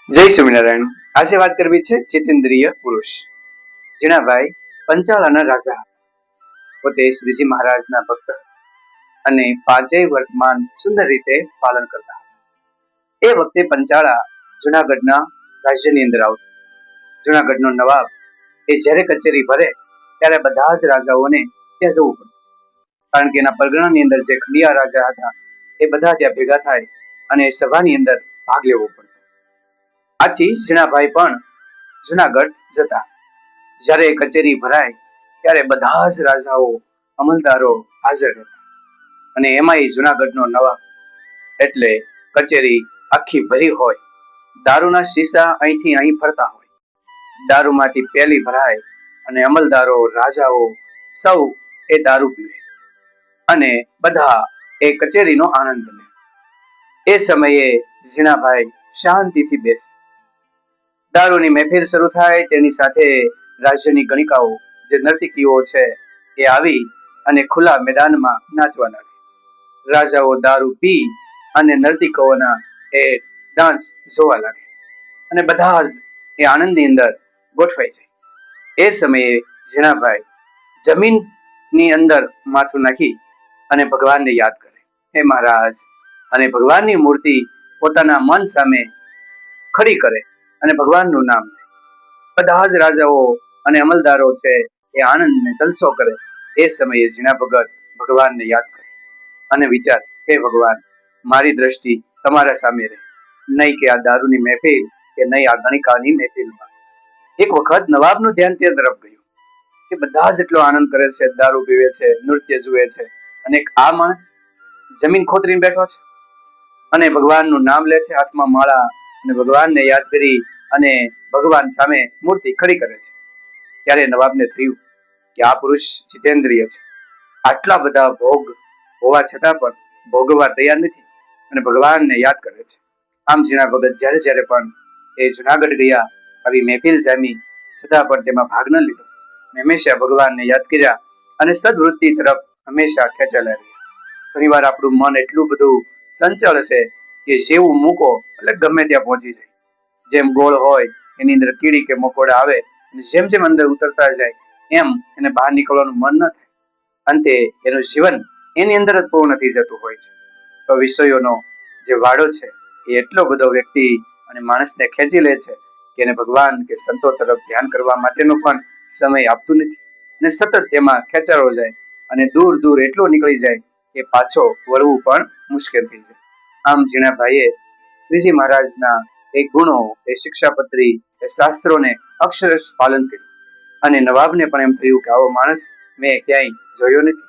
જય સ્વામિનારાયણ. આજે વાત કરવી છે જીતેન્દ્રિય પુરુષ. જીણાભાઈ પંચાળાના રાજા પોતે શ્રીજી મહારાજના ભક્ત અને પાંચેય વર્તમાન સુંદર રીતે પાલન કરતા હતા. એ વખતે પંચાળા જુનાગઢના રાજ્યની અંદર આવતું. જુનાગઢનો નવાબ એ જ્યારે કચેરી ભરે ત્યારે બધા જ રાજાઓને ત્યાં જવું પડતું, કારણ કે એના પરગણાની અંદર જે ખંડિયા રાજા હતા એ બધા ત્યાં ભેગા થાય અને સભાની અંદર ભાગ લેવો પડતો. આથી ઝીણાભાઈ પણ જુનાગઢ જતા. જ્યારે કચેરી ભરાય ત્યારે બધા જ રાજાઓ અમલદારો હાજર હતા અને એમાંય જુનાગઢનો નવાબ એટલે કચેરી આખી ભરી હોય. દારૂના શીશા અહીંથી અહીં ફરતા હોય. દારૂમાંથી પેલી ભરાય અને અમલદારો રાજાઓ સૌ એ દારૂ પીવે અને બધા એ કચેરીનો આનંદ લે. એ સમયે ઝીણાભાઈ શાંતિથી બેસે. દારૂની મહેફિલ શરૂ થાય તેની સાથે રાજ્યની ગણિકાઓ જે નર્તકીઓ છે એ આવી અને ખુલ્લા મેદાનમાં નાચવા લાગે. રાજાઓ દારૂ પી અને નર્તકીઓના એ ડાન્સ જોવા લાગે અને બધા જ એ આનંદની અંદર ગોઠવાઈ જાય. એ સમયે ઝીણાભાઈ જમીનની અંદર માથું નાખી અને ભગવાનને યાદ કરે, હે મહારાજ, અને ભગવાનની મૂર્તિ પોતાના મન સામે ખડી કરે અને ભગવાનનું નામ લે. બધા જ રાજાઓ અને અમલદારો છે એ આનંદને જલસો કરે. એ સમયે ઝીણા ભગત ભગવાનને યાદ કરે અને વિચાર, હે ભગવાન, મારી દ્રષ્ટિ તમારા સામે રહે, નહીં કે આ દારૂની મહેફિલ કે નહીં આ ગણિકાની મહેફિલમાં. એક વખત નવાબનું ધ્યાન તે તરફ ગયું કે બધા જ એટલો આનંદ કરે છે, દારૂ પીવે છે, નૃત્ય જુએ છે, અને આ માણસ જમીન ખોતરીને બેઠો છે અને ભગવાનનું નામ લે છે, હાથમાં માળા, અને ભગવાનને યાદ કરી અને ભગવાન સામે મૂર્તિ ખડી કરે છે. ત્યારે નવાબને થયું કે આ પુરુષ જીતેન્દ્રિય છે, આટલા બધા ભોગ હોવા છતાં પણ ભોગવવા તૈયાર નથી અને ભગવાનને યાદ કરે છે. આમ ઝીણા ભગત જ્યારે જ્યારે પણ એ જુનાગઢ ગયા, આવી મહેફિલ જામી છતાં પણ તેમાં ભાગ ન લીધો. હંમેશા ભગવાનને યાદ કર્યા અને સદવૃત્તિ તરફ હંમેશા ખેંચાયેલા રહ્યા. ઘણી વાર આપણું મન એટલું બધું સંચળ છે કે જેવું મૂકો એટલે ગમે ત્યાં પહોંચી જાય. જેમ ગોળ હોય એની અંદર કીડી કે મકોડા આવે અને જેમ જેમ અંદર ઉતરતા જાય એમ એને બહાર નીકળવાનું મન ન થાય. અંતે એનું જીવન એની અંદર જ પૂર્ણ થઈ જતું હોય છે. તો વિષયોનો જે વાડો છે એ એટલો બધો વ્યક્તિ અને માણસને ખેંચી લે છે કે એને ભગવાન કે સંતો તરફ ધ્યાન કરવા માટેનો પણ સમય આપતું નથી અને સતત એમાં ખેંચારો જાય અને દૂર દૂર એટલો નીકળી જાય કે પાછો વળવું પણ મુશ્કેલ થઈ જાય. આમ ઝીણાભાઈએ શ્રીજી મહારાજના એ ગુણો, એ શિક્ષાપત્રી, એ શાસ્ત્રોને અક્ષરશ પાલન કર્યું અને નવાબને પણ એમ થયું કે આવો માણસ મેં ક્યાંય જોયો નથી.